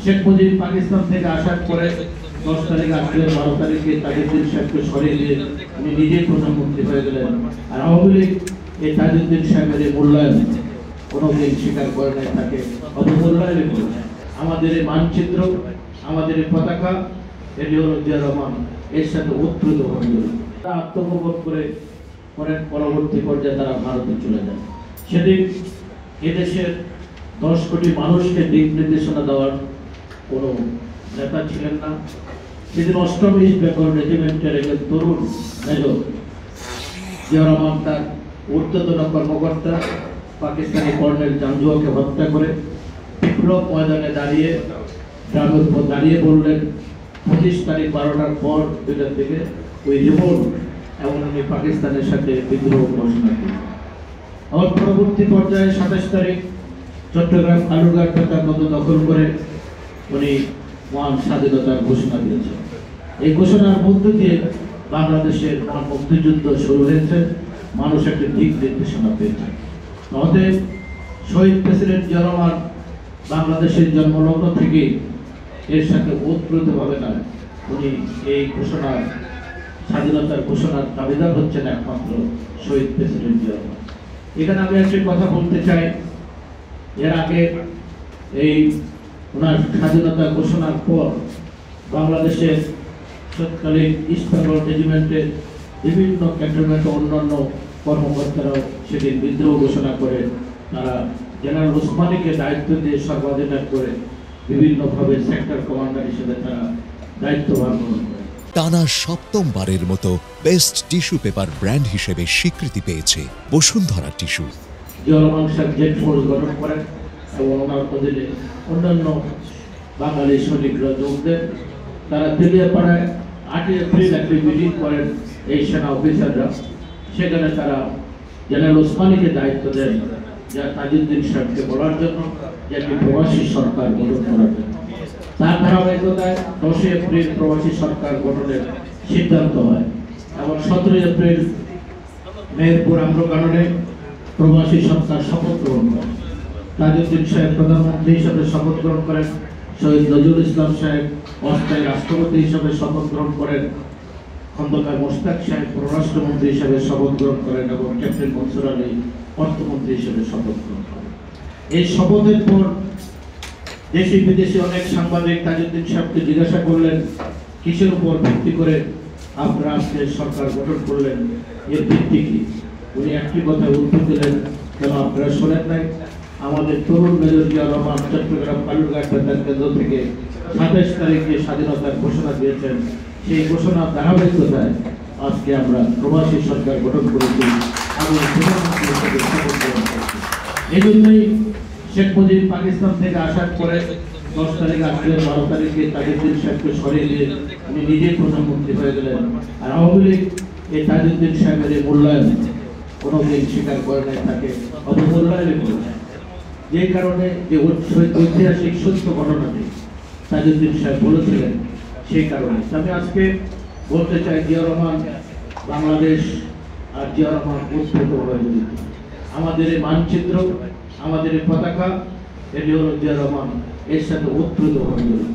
শেখ মুজিব পাকিস্তান থেকে আসার পরে 10 তারিখ আসলে 12 তারিখে তাজউদ্দিন সাহেবকে সরিয়ে দিয়ে উনি নিজেই প্রধানমন্ত্রী হয়ে গেলেন। আর আওয়ামী লীগ এই তাজউদ্দিন সাহেবের এই মূল্যায়ন কোনোদিন স্বীকার করে নাই, তাকে অবমূল্যায়ন করেছে। আমাদের এই মানচিত্র, আমাদের এই পতাকা, এটি হলো জিয়া রহমান এর সাথে উৎপ্রীত হয়ে গেল। তারা আত্মপ্রবোধ করে পরের পরবর্তী পর্যায়ে তারা ভারতে চলে যায়। সেদিন এদেশের 10 কোটি মানুষকে দিক নির্দেশনা দেওয়ার কোনো নেতা ছিলেন না। সেদিন 8ম ইস্ট বেঙ্গল রেজিমেন্টের একজন তরুণ মেজর জিয়া রহমান তার ঊর্ধ্বতন কর্মকর্তা পাকিস্তানি কর্নেল জাঞ্জুয়াকে হত্যা করে বিপ্লব ময়দানে দাঁড়িয়ে গ্রামের উপর দাঁড়িয়ে বললেন 25 তারিখ 12টার পর 2টার দিকে ওই রিপোর্ট এমন উনি পাকিস্তানের সাথে বিদ্রোহ ঘোষণা করেন। আবার পরবর্তী পর্যায়ে 27 তারিখ চট্টগ্রাম কালুরঘাট তার মতো দখল করে উনি মহান স্বাধীনতার ঘোষণা দিয়েছেন। এই ঘোষণার মধ্য দিয়ে বাংলাদেশের মুক্তিযুদ্ধ শুরু হয়েছে, মানুষ একটা দিক নির্দেশনা পেয়েছে। অতএব শহীদ প্রেসিডেন্ট জিয়া রহমান বাংলাদেশের জন্মলগ্ন থেকে এর সাথে ওতপ্রোতভাবে নয়, উনি এই ঘোষণার স্বাধীনতার ঘোষণার দাবিদার হচ্ছেন একমাত্র শহীদ প্রেসিডেন্ট জিয়া রহমান। এখানে আমি একটি কথা বলতে চাই, এর আগে এই ওনার স্বাধীনতা ঘোষণার পর বাংলাদেশের তৎকালীন ইস্ট বেঙ্গল রেজিমেন্টের বিভিন্ন ক্যান্টনমেন্ট অন্যান্য কর্মকর্তারাও সেদিন বিদ্রোহ ঘোষণা করে তারা জেনারেল ওসমানীকে দায়িত্ব দিয়ে সর্বাধিনায়ক করে বিভিন্নভাবে সেক্টর কমান্ডার হিসেবে তারা দায়িত্বভার গ্রহণ করে। টানা 7মবারের মতো বেস্ট টিস্যু পেপার ব্র্যান্ড হিসেবে স্বীকৃতি পেয়েছে বসুন্ধরা টিস্যু। জিয়া রহমান সাহেব জেড ফোর্স গঠন করেন এবং ওনার অধীনে অন্যান্য বাঙালি সৈনিকরা যোগ দেন। তারা তেলিয়াপাড়ায় 8 এপ্রিল একটি মিটিং করেন এই সেনা অফিসাররা। সেখানে তারা জেনারেল ওসমানীকে দায়িত্ব দেন যা তাজউদ্দিন সাহেবকে বলার জন্য যে একটি প্রবাসী সরকার গঠন করার জন্য। তার ধারাবাহিকতায় 10 এপ্রিল প্রবাসী সরকার গঠনের সিদ্ধান্ত হয় এবং 17 এপ্রিল মেহেরপুর আম্রকাননে প্রবাসী সরকার শপথ গ্রহণ করে। তাজউদ্দিন সাহেব প্রধানমন্ত্রী হিসেবে শপথ গ্রহণ করেন, শহীদ নজরুল ইসলাম সাহেব অস্থায়ী রাষ্ট্রপতি হিসেবে শপথ গ্রহণ করেন, খন্দকার মোশতাক সাহেব পররাষ্ট্রমন্ত্রী হিসেবে শপথ গ্রহণ করেন এবং ক্যাপ্টেন মনসুর আলী অর্থমন্ত্রী হিসেবে শপথ গ্রহণ করেন। এই শপথের পর দেশি বিদেশি অনেক সাংবাদিক তাজউদ্দিন সাহেবকে জিজ্ঞাসা করলেন কিসের উপর ভিত্তি করে আপনারা আজকে সরকার গঠন করলেন, এর ভিত্তি কি? উনি একটি কথা উত্তর দিলেন, কেন আপনারা শোনেন নাই? আমাদের তরুণ মেজর জিয়া রহমান চট্টগ্রাম কালুরঘাট বেতার কেন্দ্র থেকে 27 তারিখে স্বাধীনতার ঘোষণা দিয়েছেন। সেই ঘোষণার ধারাবাহিকতায় আজকে আমরা প্রবাসী সরকার গঠন করেছি এবং প্রধানমন্ত্রী হিসেবে শপথ গ্রহণ করেছি। এই জন্যই শেখ মুজিব পাকিস্তান থেকে আসার পরে 10 তারিখ আসলে 12 তারিখে তাজউদ্দিন সাহেবকে সরিয়ে দিয়ে উনি নিজেই প্রধানমন্ত্রী হয়ে গেলেন। আর আওয়ামী লীগ এই তাজউদ্দিন সাহেবের এই মূল্যায়ন কোনোদিন স্বীকার করে নাই, তাকে অবমূল্যায়ন করেছে। যে কারণে যে ঐতিহাসিক সত্য ঘটনাটি তাজউদ্দিন সাহেব বলেছিলেন, সেই কারণে আমি আজকে বলতে চাই জিয়া রহমান বাংলাদেশ আর জিয়া রহমান উৎপীড়িত হয়ে জড়িত। আমাদের এই মানচিত্র, আমাদের এই পতাকা, এটি হলো জিয়া রহমান এর সাথে উৎপীড়িত হয়ে জড়িত।